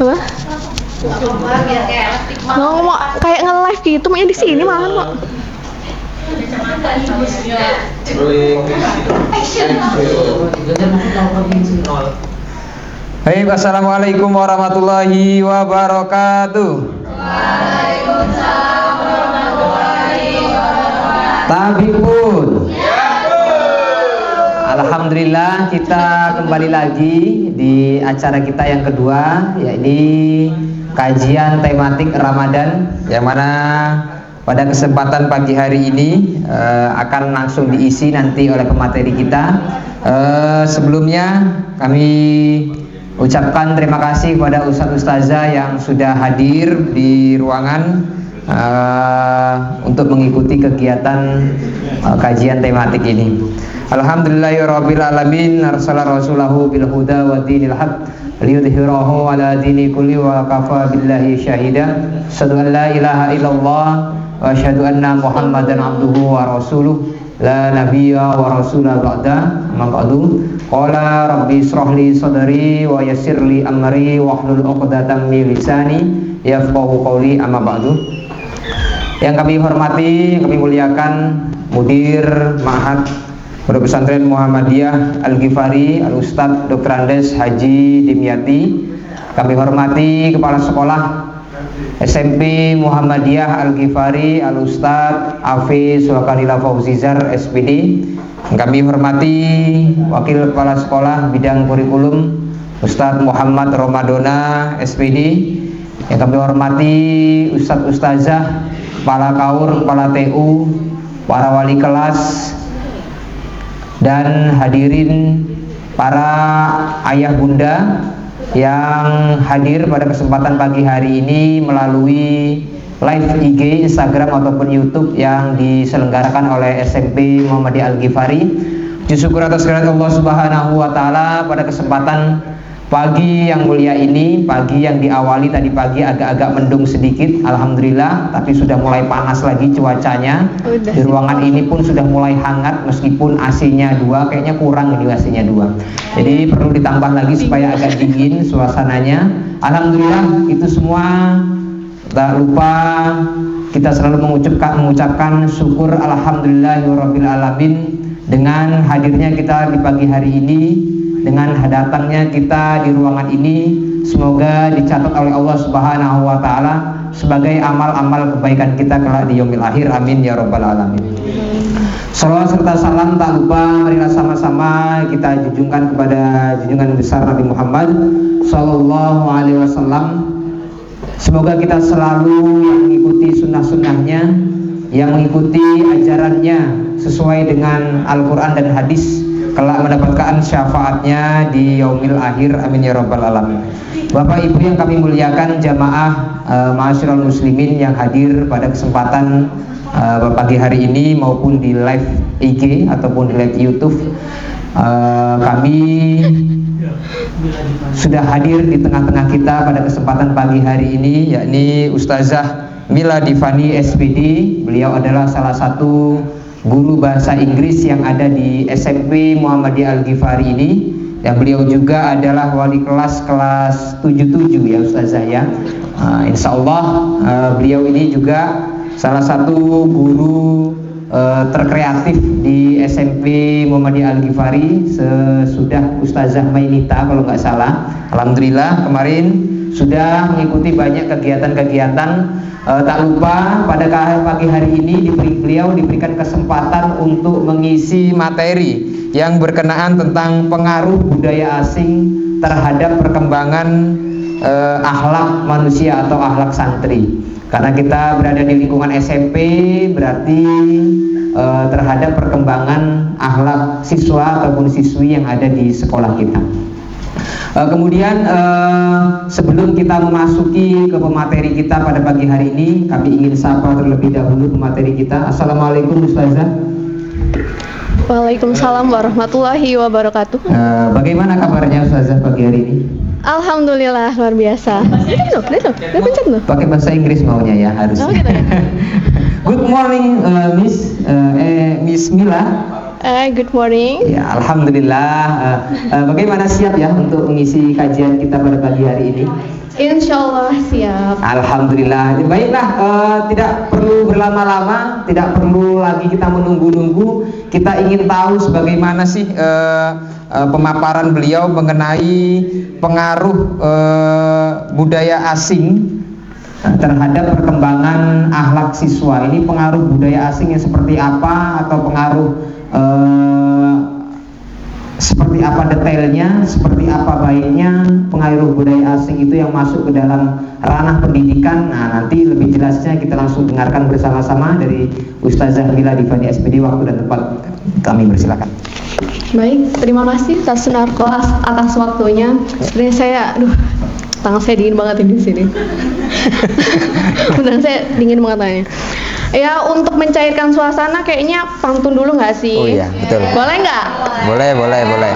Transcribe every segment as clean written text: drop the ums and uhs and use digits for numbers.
Apa? Ngomong kayak nge-live gitu, makanya di sini malahan kok. Baik, assalamualaikum warahmatullahi wabarakatuh. Waalaikumsalam warahmatullahi wabarakatuh. Tabipun. Alhamdulillah kita kembali lagi di acara kita yang kedua, yakni kajian tematik Ramadan, yang mana pada kesempatan pagi hari ini akan langsung diisi nanti oleh pemateri kita. Sebelumnya kami ucapkan terima kasih kepada Ustadz-Ustazah yang sudah hadir di ruangan untuk mengikuti kegiatan kajian tematik ini. Alhamdulillahirabbil alamin, arsala rasulahu bil huda wa dinil haq liyudhhirahu ala dini kulli wa kafa billahi syahida. Asyhadu an la ilaha illallah wa asyhadu anna Muhammadan abduhu wa rasuluh. La nabiyya wa rasula ba'da. Maqadu qala rabbi israh li sadri wa yassir li amri wahlul 'uqdatam min lisani yafqahu qawli, amma ba'du. Yang kami hormati, kami muliakan Mudir Ma'had Pondok Pesantren Muhammadiyah Al-Ghifari Al-Ustadz Dr. Andes Haji Dimyati. Kami hormati Kepala Sekolah SMP Muhammadiyah Al-Ghifari Al-Ustadz Hafiz Sulaiman Fauzizar SPD. Kami hormati Wakil Kepala Sekolah Bidang Kurikulum Ustadz Muhammad Romadona SPD. Yang kami hormati Ustadz-Ustazah, Kepala Kaur, Kepala TU, para wali kelas, dan hadirin para ayah bunda yang hadir pada kesempatan pagi hari ini melalui live IG, Instagram ataupun YouTube yang diselenggarakan oleh SMP Muhammadiyah Al-Ghifari. Puji syukur atas kehadirat Allah Subhanahu wa taala pada kesempatan pagi yang mulia ini, pagi yang diawali tadi pagi agak-agak mendung sedikit, alhamdulillah, tapi sudah mulai panas lagi cuacanya. Di ruangan ini pun sudah mulai hangat meskipun AC-nya 2, kayaknya kurang ini AC-nya 2. Jadi perlu ditambah lagi supaya agak dingin suasananya. Alhamdulillah, itu semua tak lupa kita selalu mengucapkan syukur alhamdulillahirabbil alamin dengan hadirnya kita di pagi hari ini. Dengan datangnya kita di ruangan ini, semoga dicatat oleh Allah Subhanahu wa taala sebagai amal-amal kebaikan kita kelak di yaumil akhir. Amin ya rabbal alamin. Salawat serta salam tak lupa marilah sama-sama kita junjungkan kepada junjungan besar Nabi Muhammad sallallahu alaihi wasallam. Semoga kita selalu yang mengikuti sunnah-sunnahnya, yang mengikuti ajarannya sesuai dengan Al-Quran dan hadis, kelak mendapatkan syafaatnya di yaumil akhir. Amin ya rabbal alamin. Bapak Ibu yang kami muliakan, jamaah ma'asyiral muslimin yang hadir pada kesempatan pagi hari ini maupun di live IG ataupun di live YouTube, kami sudah hadir di tengah-tengah kita pada kesempatan pagi hari ini, yakni Ustazah Mila Divani SPD. Beliau adalah salah satu guru bahasa Inggris yang ada di SMP Muhammadiyah Al-Ghifari ini, dan beliau juga adalah wali kelas 77 ya Ustazah ya. Insya Allah beliau ini juga salah satu guru terkreatif di SMP Muhammadiyah Al-Ghifari sesudah Ustazah Mainita kalau nggak salah. Alhamdulillah kemarin sudah mengikuti banyak kegiatan-kegiatan. Tak lupa pada pagi hari ini beliau diberikan kesempatan untuk mengisi materi yang berkenaan tentang pengaruh budaya asing terhadap perkembangan akhlak manusia atau akhlak santri. Karena kita berada di lingkungan SMP, berarti terhadap perkembangan akhlak siswa ataupun siswi yang ada di sekolah kita. Kemudian sebelum kita memasuki ke pemateri kita pada pagi hari ini, kami ingin sapa terlebih dahulu pemateri kita. Assalamualaikum Ustazah. Waalaikumsalam warahmatullahi wabarakatuh. Bagaimana kabarnya Ustazah pagi hari ini? Alhamdulillah luar biasa. Udah pencet loh. Pakai bahasa Inggris maunya ya harus. Oh, gitu. Good morning Miss Mila. Good morning. Ya, alhamdulillah. Bagaimana siap ya untuk mengisi kajian kita pada pagi hari ini? Insya Allah siap. Alhamdulillah. Baiklah, tidak perlu berlama-lama, tidak perlu lagi kita menunggu-nunggu. Kita ingin tahu sebagaimana sih pemaparan beliau mengenai pengaruh budaya asing terhadap perkembangan akhlak siswa. Ini pengaruh budaya asing yang seperti apa, atau pengaruh seperti apa detailnya, seperti apa baiknya pengaruh budaya asing itu yang masuk ke dalam ranah pendidikan. Nah, nanti lebih jelasnya kita langsung dengarkan bersama-sama dari Ustazah Mila Divani SPD. Waktu dan tempat kami persilakan. Baik, terima kasih Ustaz Sunarko atas waktunya. Sebenarnya saya, tangan saya dingin banget ini di sini. Beneran saya dingin banget tangannya. Ya, untuk mencairkan suasana kayaknya pantun dulu nggak sih? Oh iya, betul. Boleh nggak? Boleh.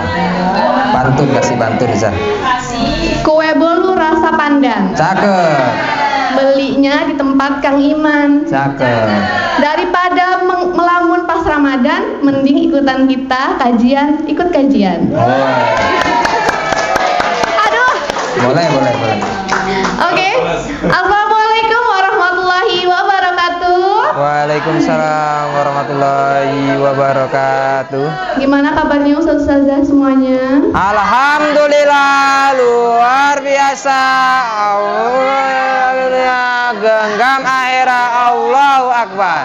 Pantun, kasih pantun, Zah. Kue bolu rasa pandan. Cakep. Belinya di tempat Kang Iman. Cakep. Daripada melamun pas Ramadan, mending ikutan kita kajian, ikut kajian. Aduh. Boleh. Oke. Assalamualaikum warahmatullahi wabarakatuh. Waalaikumsalam warahmatullahi wabarakatuh. Gimana kabarnya Ustazah semuanya? Alhamdulillah, luar biasa. Alhamdulillah, genggam akhirat, Allahu Akbar.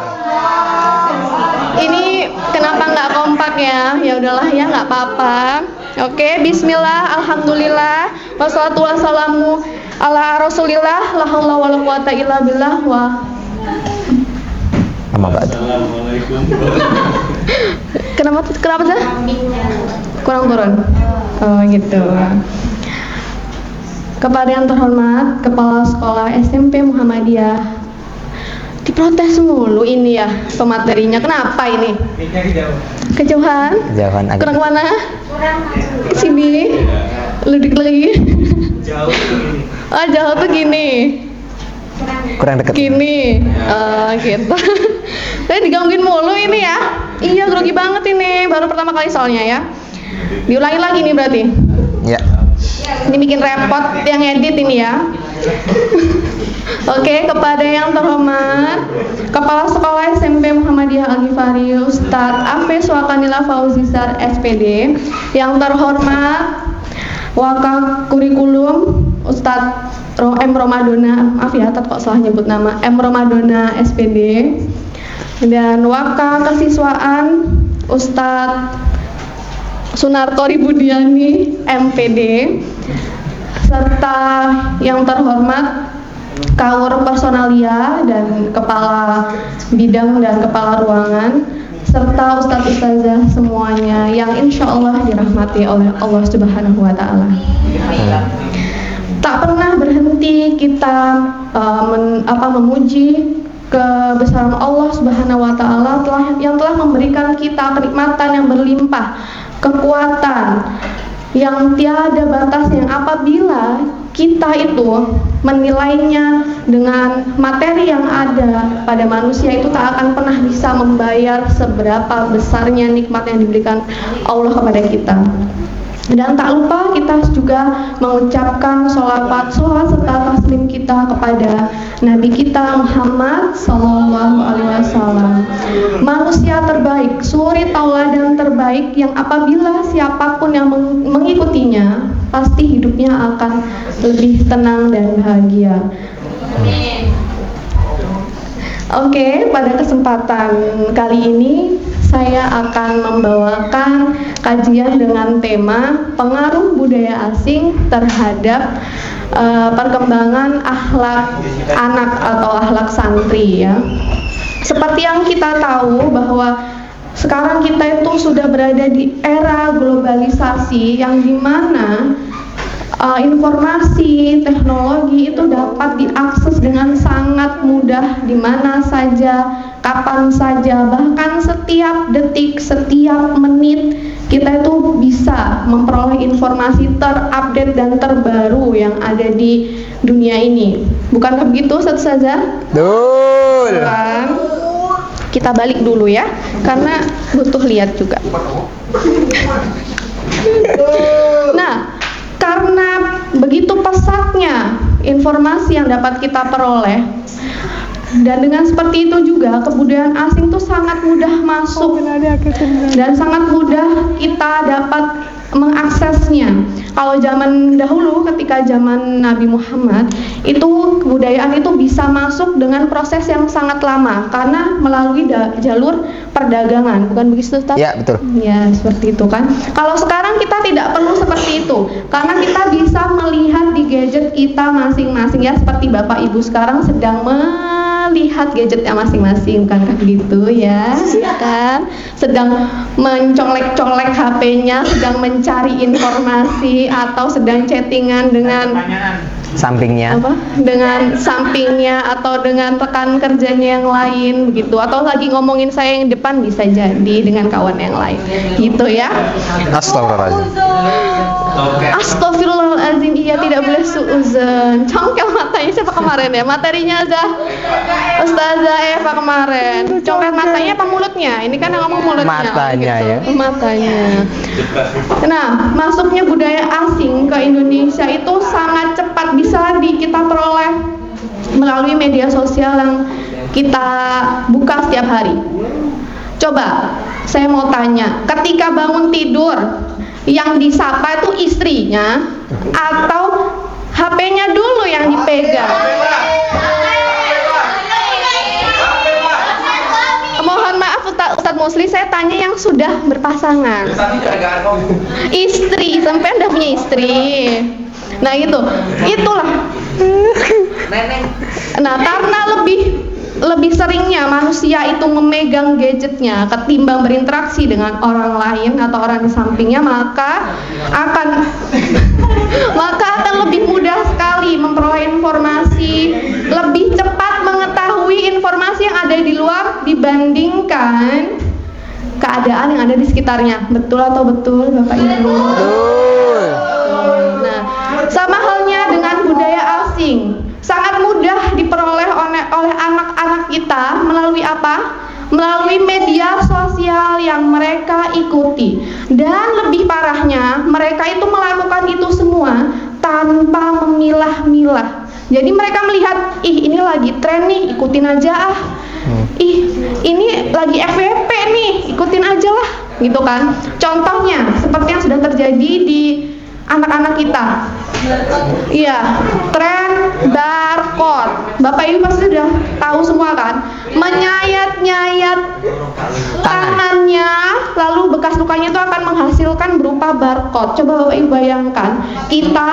Ini kenapa nggak kompak ya? Ya udahlah ya, nggak apa-apa. Oke, Bismillah, Alhamdulillah, wassalatu wassalamu ala Rasulillah, la haula wala quwata illa billah wa. Assalamualaikum. Kenapa sih? Kurang turun. Oh gitu. Kepada yang terhormat Kepala Sekolah SMP Muhammadiyah, diprotes mulu ini ya pematerinya. Kenapa ini? Kejauhan? Kejauhan. Kurang mana? Sini. Lebih lagi. Jauh begini. Oh, jauh tuh gini. Kurang dekat. Gini. Gitu. Saya digangguin mulu ini ya. Iya, grogi banget ini. Baru pertama kali soalnya ya. Diulangi lagi nih berarti. Ya. Ini bikin repot yang edit ini ya. Oke, kepada yang terhormat Kepala Sekolah SMP Muhammadiyah Al-Ghifari Ustadz Afes Wakanila Fauzizar SPD, yang terhormat Wakil Kurikulum Ustadz M. Romadona, maaf ya kok salah nyebut nama, M. Romadona SPD, dan Wakil Kesiswaan Ustadz Sunarto Ribudiani MPD, serta yang terhormat Kaur Personalia dan Kepala Bidang dan Kepala Ruangan, serta Ustadz-Ustazah semuanya yang insya Allah dirahmati oleh Allah Subhanahu wa Ta'ala. Tak pernah berhenti kita memuji kebesaran Allah Subhanahu wa Ta'ala yang telah memberikan kita kenikmatan yang berlimpah, kekuatan yang tiada batas, yang apabila kita itu menilainya dengan materi yang ada pada manusia itu tak akan pernah bisa membayar seberapa besarnya nikmat yang diberikan Allah kepada kita. Dan tak lupa kita juga mengucapkan sholawat serta taslim kita kepada Nabi kita Muhammad Sallallahu Alaihi Wasallam, manusia terbaik, suri tauladan terbaik yang apabila siapapun yang mengikutinya pasti hidupnya akan lebih tenang dan bahagia. Oke, pada kesempatan kali ini saya akan membawakan kajian dengan tema pengaruh budaya asing terhadap perkembangan akhlak anak atau akhlak santri ya. Seperti yang kita tahu bahwa sekarang kita itu sudah berada di era globalisasi yang dimana informasi, teknologi itu dapat diakses dengan sangat mudah di mana saja, kapan saja, bahkan setiap detik, setiap menit kita itu bisa memperoleh informasi terupdate dan terbaru yang ada di dunia ini. Bukankah begitu, Ustaz Ustazah? Betul. Kan? kita balik dulu ya, karena butuh lihat juga. Nah, karena begitu pesatnya informasi yang dapat kita peroleh, dan dengan seperti itu juga kebudayaan asing itu sangat mudah masuk dan sangat mudah kita dapat mengaksesnya. Kalau zaman dahulu ketika zaman Nabi Muhammad itu kebudayaan itu bisa masuk dengan proses yang sangat lama karena melalui jalur perdagangan, bukan begitu Ustaz? Ya, betul. Ya, seperti itu kan. Kalau sekarang kita tidak perlu seperti itu karena kita bisa melihat di gadget kita masing-masing ya, seperti Bapak Ibu sekarang sedang melihat gadgetnya masing-masing, bukankah gitu ya? Kan? Sedang mencolek-colek HP-nya, sedang mencari informasi atau sedang chattingan dengan Sampingnya. dengan sampingnya atau dengan rekan kerjanya yang lain begitu, atau lagi ngomongin saya yang depan, bisa jadi dengan kawan yang lain gitu ya. Astagfirullahaladzim. Astagfirullahaladzim, iya tidak boleh suuzon. Congkel matanya siapa kemarin ya? Materinya Ustazah Eva kemarin. Congkel matanya apa mulutnya? Ini kan yang ngomong mulutnya. Matanya gitu. ya. Matanya. Nah, masuknya budaya asing ke Indonesia itu sangat cepat, bisa kita peroleh melalui media sosial yang kita buka setiap hari. Coba saya mau tanya, ketika bangun tidur yang disapa itu istrinya atau HP-nya dulu yang dipegang? Mohon maaf Ustadz Musli, saya tanya yang sudah berpasangan. Istri, sampai Anda punya istri. Nah itulah. Nah, karena lebih seringnya manusia itu memegang gadgetnya ketimbang berinteraksi dengan orang lain atau orang di sampingnya, maka akan lebih mudah sekali memperoleh informasi, lebih cepat mengetahui informasi yang ada di luar dibandingkan keadaan yang ada di sekitarnya. Betul atau betul Bapak Ibu? Nah, sama halnya dengan budaya asing, sangat mudah diperoleh oleh anak-anak kita melalui apa? Melalui media sosial yang mereka ikuti. Dan lebih parahnya, mereka itu melakukan itu semua tanpa memilah-milah. Jadi mereka melihat, ih ini lagi tren nih, ikutin aja ah. Ih ini lagi FVP nih, ikutin aja lah, gitu kan. Contohnya seperti yang sudah terjadi di anak-anak kita. Iya, tren barcode. Bapak Ibu pasti sudah tahu semua kan? Menyayat-nyayat tangannya, lalu bekas lukanya itu akan menghasilkan berupa barcode. Coba Bapak Ibu bayangkan, kita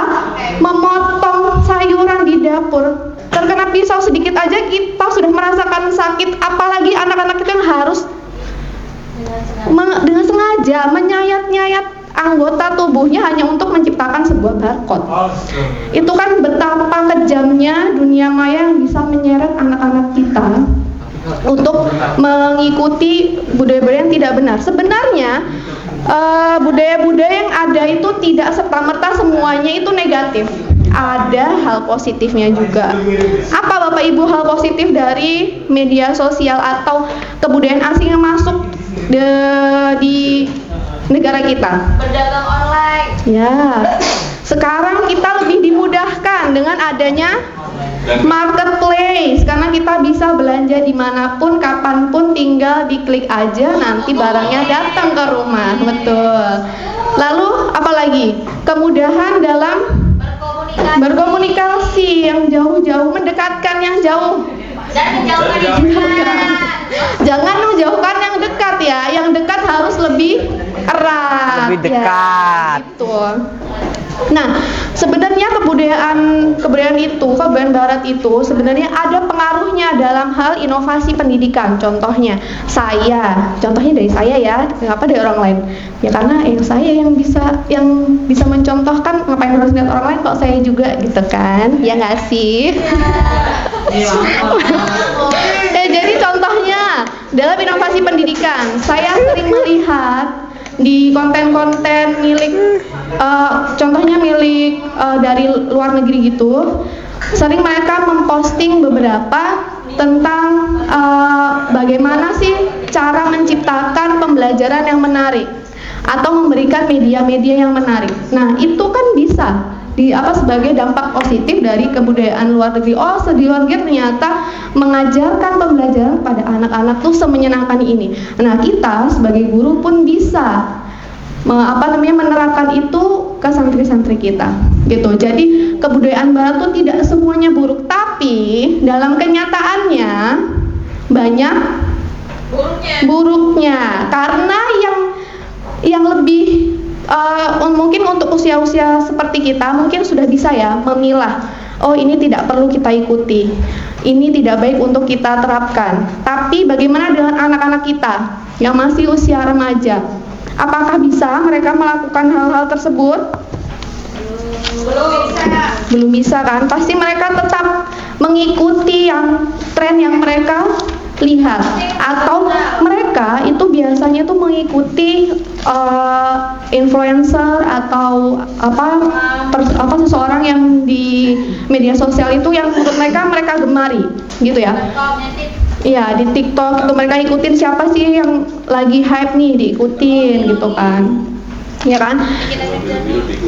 memotong sayuran di dapur, terkena pisau sedikit aja kita sudah merasakan sakit, apalagi anak-anak itu yang harus dengan sengaja menyayat-nyayat anggota tubuhnya hanya untuk menciptakan sebuah barcode. Itu kan betapa kejamnya dunia maya yang bisa menyeret anak-anak kita untuk mengikuti budaya-budaya yang tidak benar. Sebenarnya budaya-budaya yang ada itu tidak serta-merta semuanya itu negatif. Ada hal positifnya juga. Apa Bapak Ibu hal positif dari media sosial atau kebudayaan asing yang masuk di negara kita? Berdagang online. Ya, sekarang kita lebih dimudahkan dengan adanya marketplace, karena kita bisa belanja dimanapun, kapanpun, tinggal diklik aja, nanti barangnya datang ke rumah. Betul. Lalu apalagi? Kemudahan dalam berkomunikasi yang jauh-jauh, mendekatkan yang jauh. Dan menjauhkan yang dekat. Jangan menjauhkan yang dekat ya, yang dekat harus lebih erat. Lebih dekat. Ya, gitu. Nah, sebenarnya kebudayaan barat itu sebenarnya ada pengaruhnya dalam hal inovasi pendidikan. Contohnya dari saya ya, kenapa dari orang lain? Ya karena saya yang bisa mencontohkan, ngapain harus lihat orang lain kok saya juga gitu kan? Ya nggak sih? Jadi contohnya dalam inovasi pendidikan, saya sering melihat di konten-konten milik dari luar negeri gitu, sering mereka memposting beberapa tentang bagaimana sih cara menciptakan pembelajaran yang menarik atau memberikan media-media yang menarik. Nah, itu kan bisa sebagai dampak positif dari kebudayaan luar negeri. Oh, di luar negeri ternyata mengajarkan pembelajaran pada anak-anak tuh semenyenangkan ini. Nah, kita sebagai guru pun bisa menerapkan itu ke santri-santri kita, gitu. Jadi kebudayaan barat tuh tidak semuanya buruk, tapi dalam kenyataannya banyak buruknya. Karena yang lebih mungkin untuk usia-usia seperti kita mungkin sudah bisa ya memilah, oh ini tidak perlu kita ikuti, ini tidak baik untuk kita terapkan. Tapi bagaimana dengan anak-anak kita yang masih usia remaja? Apakah bisa mereka melakukan hal-hal tersebut? Belum bisa kan? Pasti mereka tetap mengikuti tren yang mereka lihat, atau mereka itu biasanya tuh mengikuti influencer atau seseorang yang di media sosial itu yang menurut mereka gemari, gitu ya. Iya, di TikTok itu mereka ikutin siapa sih yang lagi hype nih, diikutin gitu kan. Ya kan?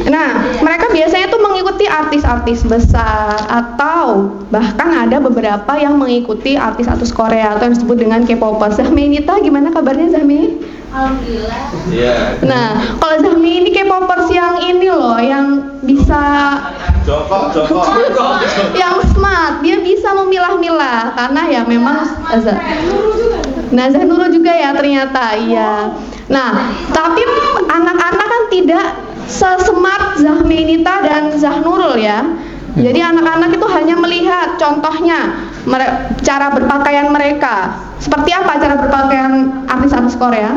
Nah, mereka biasanya tuh mengikuti artis-artis besar atau bahkan ada beberapa yang mengikuti artis-artis Korea atau yang disebut dengan K-popers. Zahmi Nita, gimana kabarnya Zahmi? Alhamdulillah. Nah, kalau Zahmi ini K-popers yang ini loh, yang bisa yang smart, dia bisa memilah-milah karena ya memang Zahnurul juga ya ternyata, iya. Nah, tapi anak-anak kan tidak se-smart Zahmi Nita dan Zahnurul ya. Jadi anak-anak itu hanya melihat contohnya cara berpakaian mereka. Seperti apa cara berpakaian artis-artis Korea?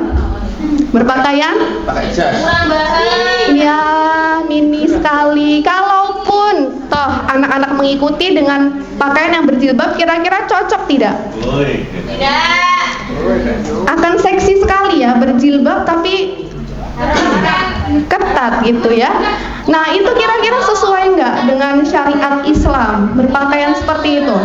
Berpakaian? Kurang baik. Ya, mini sekali. Kalaupun toh anak-anak mengikuti dengan pakaian yang berjilbab, kira-kira cocok tidak? Tidak. Akan seksi sekali ya berjilbab tapi ketat gitu ya. Nah, itu kira-kira sesuai nggak dengan syariat Islam berpakaian seperti itu?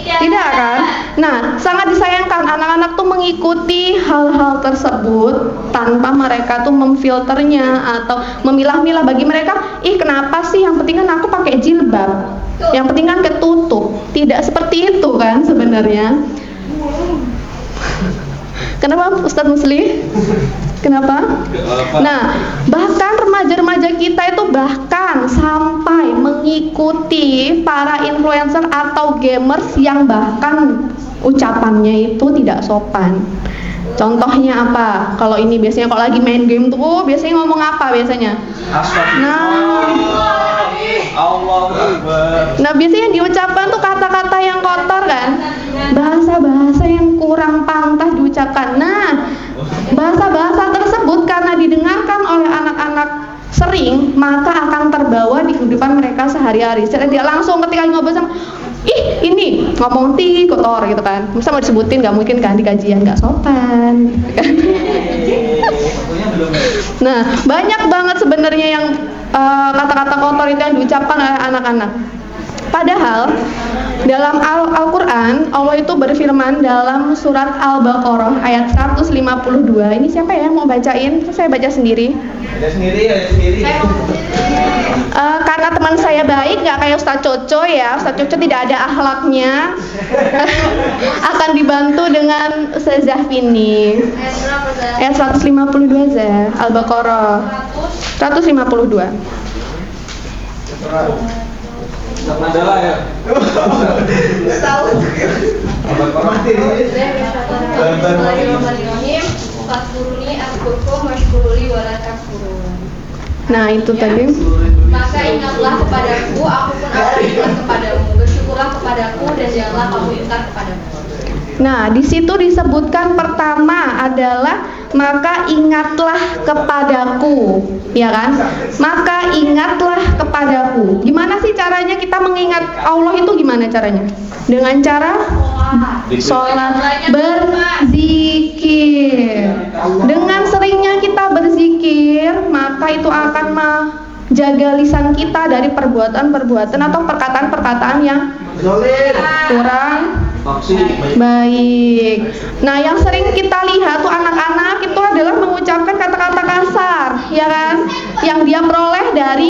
Tidak kan? Nah, sangat disayangkan anak-anak tuh mengikuti hal-hal tersebut tanpa mereka tuh memfilternya atau memilah-milah. Bagi mereka, kenapa sih, yang penting kan aku pakai jilbab, yang penting kan ketutup. Tidak seperti itu kan sebenarnya. Kenapa Ustadz Musli? Kenapa? Nah, bahkan remaja-remaja kita itu bahkan sampai mengikuti para influencer atau gamers yang bahkan ucapannya itu tidak sopan. Contohnya apa? Kalau ini biasanya kalau lagi main game tuh biasanya ngomong apa biasanya? Nah, biasanya diucapkan tuh kata-kata yang kotor kan? Bahasa-bahasa yang kurang pantas diucapkan. Nah, bahasa-bahasa tersebut karena didengarkan oleh anak-anak sering, maka akan terbawa di kehidupan mereka sehari-hari. Secara dia langsung ketika ngobrol sama, ini ngomong kotor gitu kan. Masa mau disebutin, nggak mungkin kan di kajian, nggak sopan. Nah, banyak banget sebenarnya yang kata-kata kotor itu yang diucapkan oleh anak-anak. Padahal dalam Al-Quran Allah itu berfirman dalam surat Al-Baqarah ayat 152. Ini siapa ya mau bacain? Saya baca sendiri. Karena teman saya baik, nggak kayak Ustadz Coco ya. Ustadz Coco tidak ada akhlaknya. Akan dibantu dengan Ustazah Vini. Ayat 152 Zah. Al-Baqarah 152. Majalah ya. Nah, itu tadi. Maka ingatlah kepadaku, aku pun akan ingat kepadamu. Bersyukurlah kepadaku dan janganlah kamu ingkar kepadamu. Nah, di situ disebutkan pertama adalah maka ingatlah kepadaku, ya kan? Maka ingatlah kepadaku. Gimana sih caranya kita mengingat Allah itu gimana caranya? Dengan cara sholat, berzikir. Dengan seringnya kita berzikir, maka itu akan menjaga lisan kita dari perbuatan-perbuatan atau perkataan-perkataan yang kurang Baik. Nah, yang sering kita lihat tuh anak-anak itu adalah mengucapkan kata-kata kasar, ya kan? Yang dia peroleh dari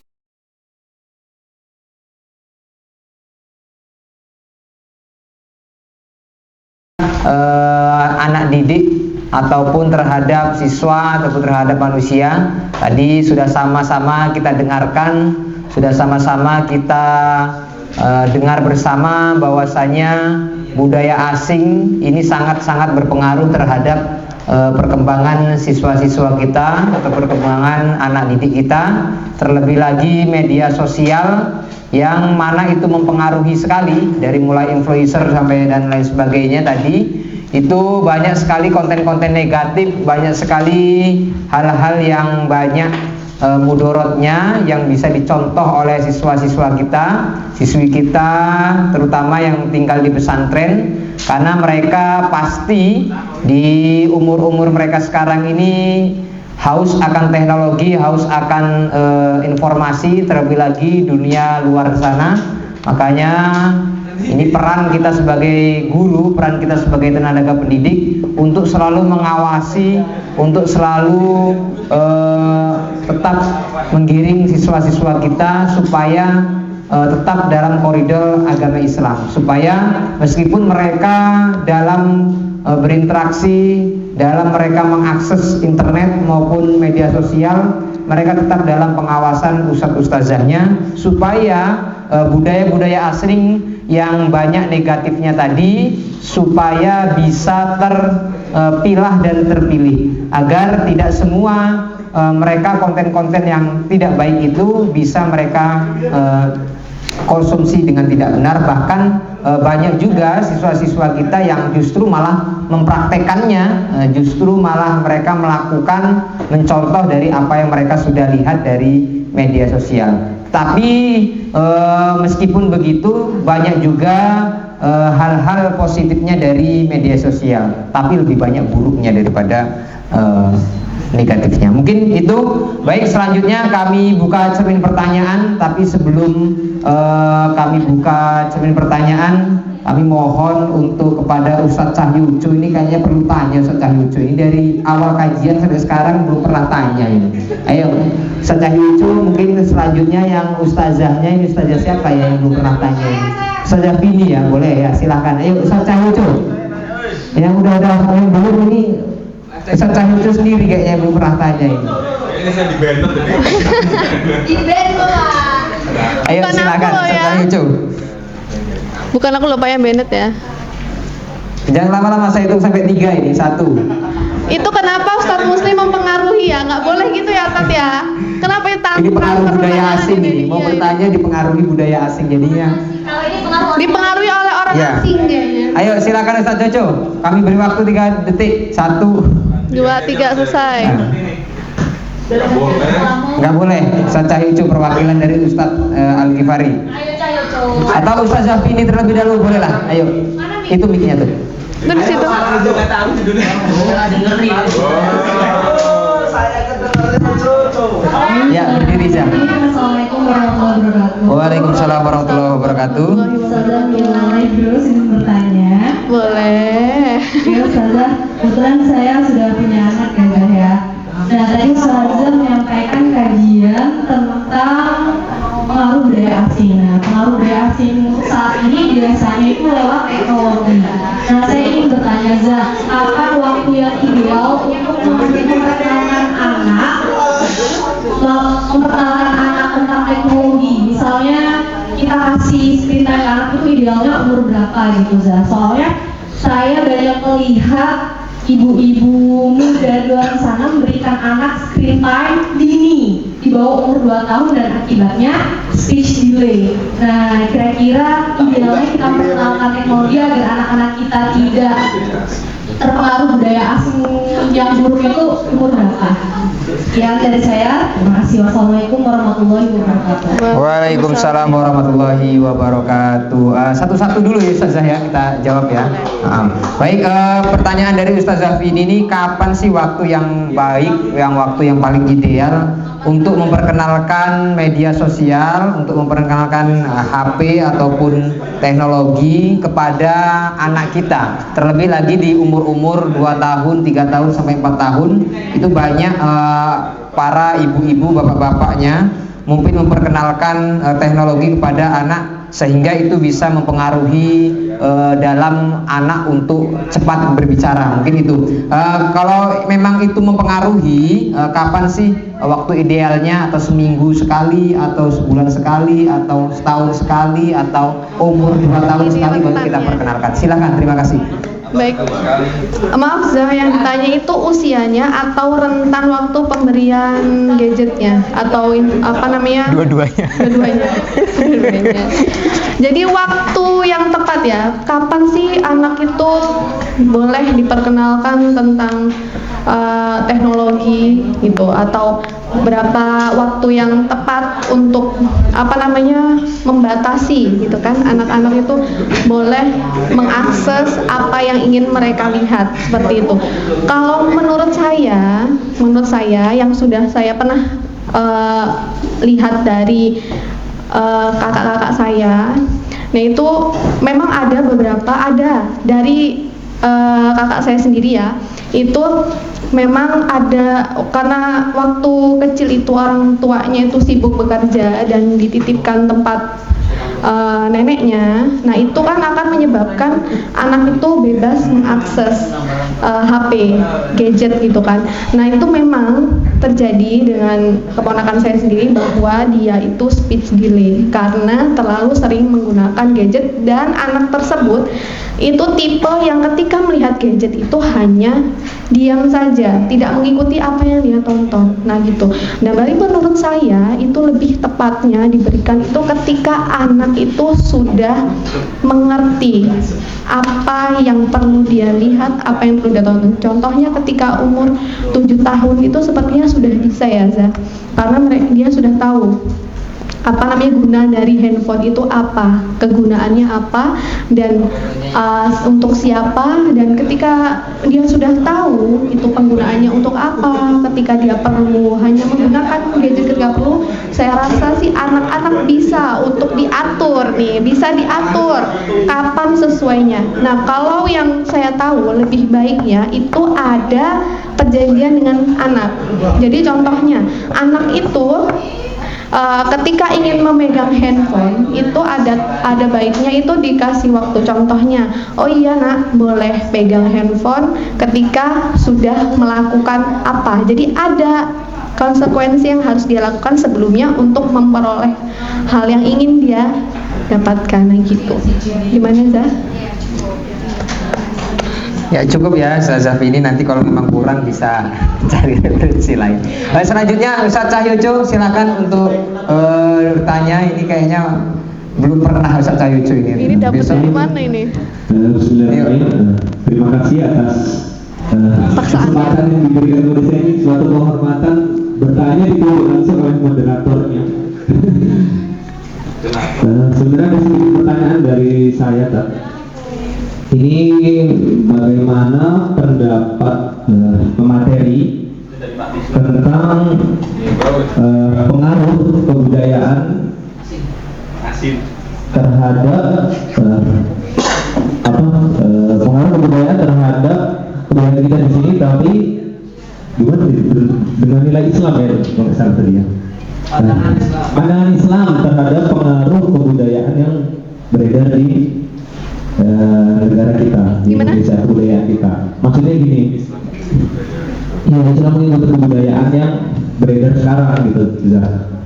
anak didik ataupun terhadap siswa ataupun terhadap manusia. Tadi sudah sama-sama kita dengarkan, sudah sama-sama kita dengar bersama bahwasanya budaya asing ini sangat-sangat berpengaruh terhadap perkembangan siswa-siswa kita atau perkembangan anak didik kita, terlebih lagi media sosial yang mana itu mempengaruhi sekali, dari mulai influencer sampai dan lain sebagainya tadi. Itu banyak sekali konten-konten negatif, banyak sekali hal-hal yang banyak mudorotnya yang bisa dicontoh oleh siswa-siswa kita, siswi kita, terutama yang tinggal di pesantren, karena mereka pasti di umur-umur mereka sekarang ini haus akan teknologi, haus akan informasi, terlebih lagi dunia luar sana. Makanya ini peran kita sebagai guru, peran kita sebagai tenaga pendidik untuk selalu mengawasi, untuk selalu tetap menggiring siswa-siswa kita supaya tetap dalam koridor agama Islam, supaya meskipun mereka dalam berinteraksi, dalam mereka mengakses internet maupun media sosial, mereka tetap dalam pengawasan ustadz-ustazahnya, supaya budaya-budaya asing yang banyak negatifnya tadi supaya bisa terpilah dan terpilih, agar tidak semua mereka konten-konten yang tidak baik itu bisa mereka konsumsi dengan tidak benar. Bahkan banyak juga siswa-siswa kita yang justru malah mempraktekannya, justru malah mereka melakukan, mencontoh dari apa yang mereka sudah lihat dari media sosial. Tapi meskipun begitu, banyak juga hal-hal positifnya dari media sosial, tapi lebih banyak buruknya daripada negatifnya. Mungkin itu. Baik, selanjutnya kami buka cermin pertanyaan. Tapi sebelum kami buka cermin pertanyaan, kami mohon untuk kepada Ustadz Cahyucu, ini kayaknya perlu tanya. Ustadz Cahyucu ini dari awal kajian sampai sekarang belum pernah tanya ini. Ayo Ustadz Cahyucu, mungkin selanjutnya yang ustazahnya, ini ustazah siapa ya yang belum pernah tanya ini? Ustazah Vini ya, boleh ya, silakan. Ayo Ustadz Cahyucu, yang udah yang belum ini. Ustadz Cahyucu sendiri kayaknya belum pernah tanya ini. Ini saya di banned tadi. Di band lah. Ayo Bukan silakan aku Ustadz ya. Cahyucu. bukan aku lupa yang Bennett ya. Jangan lama-lama, saya hitung sampai 3 ini. 1. Itu kenapa Ustadz Muslim mempengaruhi ya? Nggak boleh gitu ya Ustadz ya. Kenapa itu Ini pengaruh budaya asing ini. Mau bertanya dipengaruhi budaya asing jadinya. Kalau ini pengaruh dipengaruhi oleh orang Ya. asing kayaknya. Ayo silakan Ustadz Jojo. Kami beri waktu 3 detik. 1. 2, 3 selesai. Nggak boleh. Ustadz Cahyucu perwakilan dari Ustadz Al-Ghifari. Ayo Cahyo coba. Atau Ustadz Zafini terlebih dahulu, boleh lah. Ayo. Itu mic-nya tuh. Itu di situ. Ya, berdiri Zah. Assalamualaikum warahmatullahi wabarakatuh. Waalaikumsalam warahmatullahi wabarakatuh. Ustazah Milai terus ingin bertanya. Boleh. Ya Ustazah, kebetulan saya sudah punya anak ya Zah ya. Nah tadi Ustazah menyampaikan kajian tentang pengaruh budaya asing. Nah pengaruh budaya asing saat ini biasanya itu lewat teknologi. Nah saya ingin bertanya Zah, kapan waktu yang ideal untuk memperkenalkan anak tentang teknologi? Misalnya kita kasih screen time anak itu idealnya umur berapa gitu Zah? Soalnya saya banyak melihat ibu-ibu muda di luar sana memberikan anak screen time dini di bawah umur 2 tahun dan akibatnya speech delay. Nah kira-kira idealnya kita memperkenalkan teknologi agar anak-anak kita tidak terpengaruh budaya asing yang buruk itu umur berapa? Sekian dari saya. Terima kasih. Wassalamualaikum warahmatullahi wabarakatuh. Waalaikumsalam warahmatullahi wabarakatuh. Satu-satu dulu ya Ustazah ya, kita jawab ya. Baik, pertanyaan dari Ustazah Vini ini, kapan sih waktu yang baik, yang waktu yang paling ideal untuk untuk memperkenalkan media sosial, untuk memperkenalkan HP ataupun teknologi kepada anak kita. Terlebih lagi di umur-umur 2 tahun, 3 tahun sampai 4 tahun itu banyak para ibu-ibu, bapak-bapaknya mungkin memperkenalkan teknologi kepada anak sehingga itu bisa mempengaruhi dalam anak untuk cepat berbicara. Mungkin itu kalau memang itu mempengaruhi, kapan sih waktu idealnya? Atau seminggu sekali, atau sebulan sekali, atau setahun sekali, atau umur 2 tahun sekali baru kita perkenalkan? Silakan, terima kasih. Baik, maaf Zah, yang ditanya itu usianya atau rentan waktu pemberian gadgetnya atau apa namanya? Dua-duanya. Dua-duanya. Jadi waktu yang tepat ya, kapan sih anak itu boleh diperkenalkan tentang teknologi gitu, atau berapa waktu yang tepat untuk apa namanya membatasi gitu kan, anak-anak itu boleh mengakses apa yang ingin mereka lihat, seperti itu. Kalau menurut saya yang sudah saya pernah lihat dari kakak-kakak saya, nah itu memang ada dari kakak saya sendiri ya, itu memang ada, karena waktu kecil itu orang tuanya itu sibuk bekerja dan dititipkan tempat neneknya. Nah itu kan akan menyebabkan anak itu bebas mengakses HP, gadget gitu kan. Nah itu memang terjadi dengan keponakan saya sendiri, bahwa dia itu speech delay karena terlalu sering menggunakan gadget, dan anak tersebut itu tipe yang ketika melihat gadget itu hanya diam saja, tidak mengikuti apa yang dia tonton. Nah gitu. Nah bagi menurut saya itu lebih tepatnya diberikan itu ketika anak itu sudah mengerti apa yang perlu dia lihat, apa yang perlu dia tonton. Contohnya ketika umur 7 tahun itu sepertinya sudah bisa ya Zah, karena dia sudah tahu apa namanya guna dari handphone itu apa, kegunaannya apa, dan untuk siapa. Dan ketika dia sudah tahu itu penggunaannya untuk apa, ketika dia perlu hanya menggunakan gadget ketika perlu, saya rasa sih anak-anak bisa untuk diatur nih, bisa diatur kapan sesuainya. Nah kalau yang saya tahu lebih baiknya itu ada perjanjian dengan anak. Jadi contohnya anak itu ketika ingin memegang handphone itu ada baiknya itu dikasih waktu. Contohnya, oh iya nak, boleh pegang handphone ketika sudah melakukan apa. Jadi ada konsekuensi yang harus dia lakukan sebelumnya untuk memperoleh hal yang ingin dia dapatkan gitu. Gimana Zah? Ya cukup ya Ustazah ini, nanti kalau memang kurang bisa cari referensi lain. Selanjutnya Ustaz Cahyojo, silakan untuk bertanya. Ini kayaknya belum pernah Ustaz Cahyojo ini. Ini dapat dari mana ini? Bismillahirrahmanirrahim. Terima kasih atas kesempatan yang diberikan kepada saya. Ini suatu kehormatan bertanya dipilih langsung oleh moderatornya. Sebenarnya ada pertanyaan dari saya, tak? Ini bagaimana pendapat pemateri tentang pengaruh kebudayaan terhadap pengaruh kebudayaan terhadap kebudayaan kita di sini, tapi gimana dengan nilai Islam ya, mengesan tadi ya. Pandangan Islam terhadap pengaruh kebudayaan yang beredar di negara kita, di Indonesia, kebudayaan kita. Maksudnya gini, ya Islam mengikuti kebudayaan yang beredar sekarang gitu,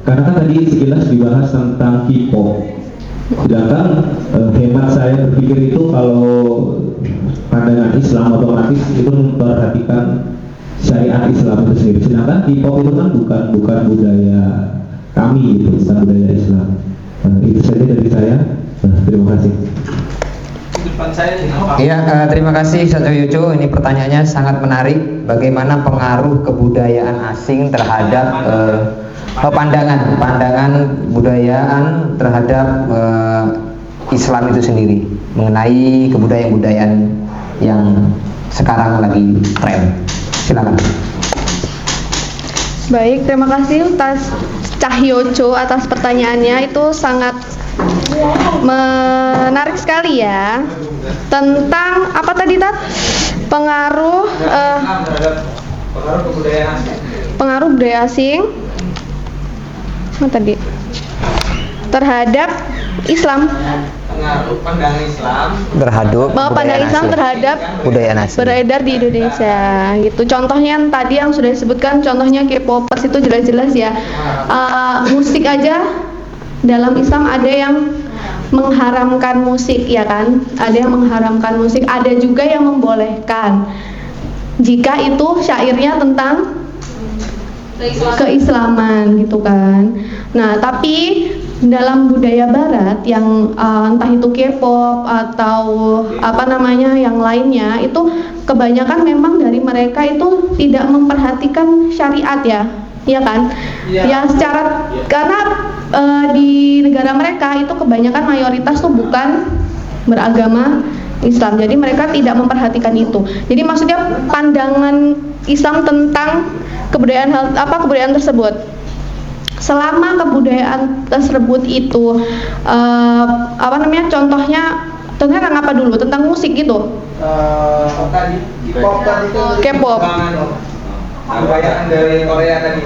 karena kan tadi sekilas dibahas tentang K-pop. Sedangkan hemat saya berpikir itu kalau pandangan Islam otomatis itu memperhatikan syariat Islam itu sendiri. Sedangkan K-pop itu kan bukan budaya kami gitu, bukan budaya Islam. Itu saja dari saya. Terima kasih. Iya, terima kasih Ustaz Cahyojo. Ini pertanyaannya sangat menarik. Bagaimana pengaruh kebudayaan asing terhadap pandangan budayaan terhadap Islam itu sendiri, mengenai kebudayaan yang sekarang lagi tren. Silakan. Baik, terima kasih Ustaz Cahyoco atas pertanyaannya. Itu sangat menarik sekali ya. Tentang apa tadi Tat? Pengaruh pengaruh budaya asing. Apa tadi? Terhadap Islam. Pengaruh pandangan Islam Bahwa pandangan Islam terhadap budaya nasi. beredar di Indonesia gitu. Contohnya yang tadi yang sudah disebutkan, contohnya K-popers itu jelas-jelas ya. Musik aja dalam Islam ada yang mengharamkan musik ya kan, ada yang mengharamkan musik, ada juga yang membolehkan jika itu syairnya tentang keislaman gitu kan. Nah tapi dalam budaya barat yang entah itu K-pop atau apa namanya yang lainnya, itu kebanyakan memang dari mereka itu tidak memperhatikan syariat ya kan? Ya secara karena di negara mereka itu kebanyakan mayoritas tuh bukan beragama Islam. Jadi mereka tidak memperhatikan itu. Jadi maksudnya pandangan Islam tentang kebudayaan tersebut. Selama kebudayaan tersebut itu contohnya tentang apa dulu? Tentang musik gitu. K-pop. Kebanyakan dari Korea tadi.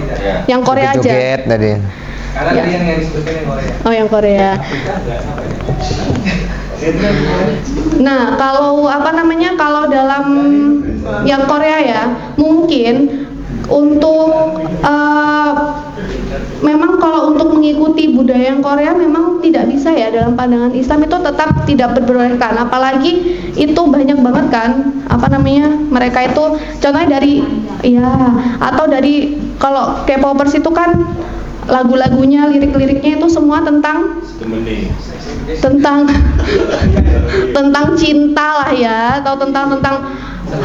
Yang Korea aja. Joget tadi. Karena Ya. tadi yang disebutin yang Korea. Oh, yang Korea. Nah, kalau kalau dalam yang Korea ya, mungkin untuk memang kalau untuk mengikuti budaya yang Korea memang tidak bisa ya, dalam pandangan Islam itu tetap tidak diperbolehkan. Apalagi itu banyak banget kan mereka itu contohnya dari atau dari kalau K-popers itu kan lagu-lagunya, lirik-liriknya itu semua tentang cinta lah ya, atau tentang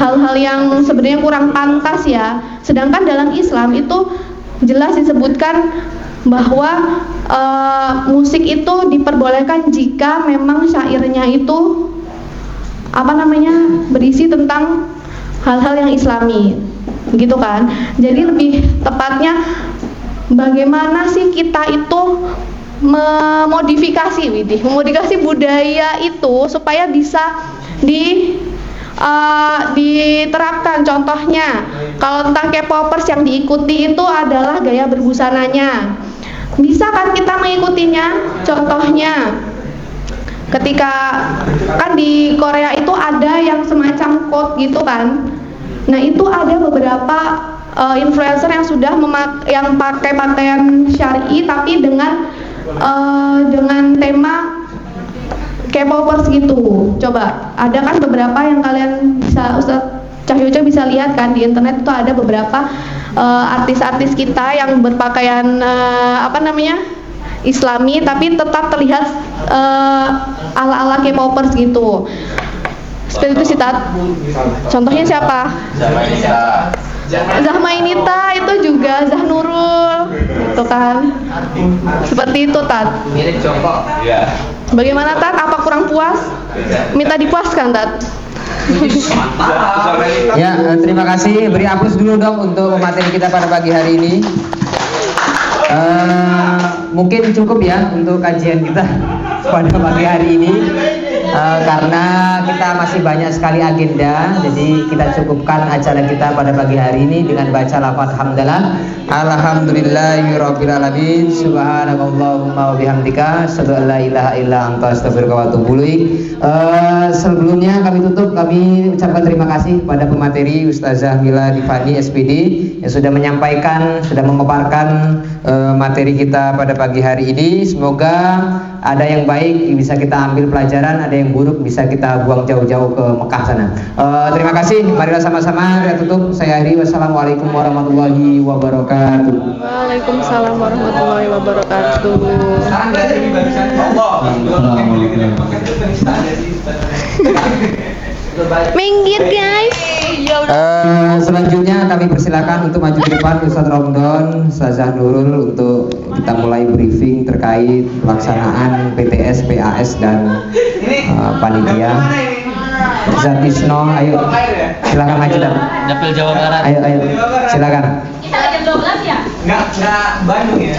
hal-hal yang sebenarnya kurang pantas ya. Sedangkan dalam Islam itu jelas disebutkan bahwa musik itu diperbolehkan jika memang syairnya itu berisi tentang hal-hal yang Islami, gitu kan. Jadi lebih tepatnya bagaimana sih kita itu memodifikasi budaya itu supaya bisa diterapkan. Contohnya kalau tentang K-popers yang diikuti itu adalah gaya berbusananya. Bisa kan kita mengikutinya? Contohnya ketika kan di Korea itu ada yang semacam code gitu kan. Nah itu ada beberapa influencer yang sudah yang pakai pakaian syar'i tapi dengan tema K-popers gitu. Coba ada kan beberapa yang kalian bisa, Ustaz Cahyoco bisa lihat kan di internet itu ada beberapa artis-artis kita yang berpakaian Islami tapi tetap terlihat ala-ala K-popers gitu. Seperti itu sih Tat. Contohnya siapa? Zahmainita itu juga Zahnurul gitu kan. Seperti itu Tat. Mirip Jongkok. Iya. Bagaimana Tat? Apa kurang puas? Minta dipuaskan Tat. Ya, terima kasih. Beri aplaus dulu dong untuk materi kita pada pagi hari ini. Mungkin cukup ya untuk kajian kita pada pagi hari ini. Karena kita masih banyak sekali agenda, jadi kita cukupkan acara kita pada pagi hari ini dengan baca lafaz hamdalah. Alhamdulillahirabbil alamin, subhanakallahumma wa bihamdika, asyhadu an la ilaha illa anta, astaghfiruka wa atubu ilaik. Sebelumnya kami ucapkan terima kasih pada pemateri Ustazah Mila Divani SPD yang sudah menyampaikan, sudah memaparkan materi kita pada pagi hari ini. Semoga ada yang baik bisa kita ambil pelajaran, ada yang buruk bisa kita buang jauh-jauh ke Mekah sana. Terima kasih. Marilah sama-sama kita tutup. Saya akhiri. Wassalamualaikum warahmatullahi wabarakatuh. Waalaikumsalam warahmatullahi wabarakatuh. Minggir guys. Selanjutnya kami persilakan untuk maju ke depan Ustaz Romdon, Ustazah Nurul untuk kita mulai briefing terkait pelaksanaan PTS, PAS dan panitia. Ustaz Isno, ayo silakan maju dan. Dapil Jawa Barat. Ayo silakan. 12 ya? Enggak Bandung ya.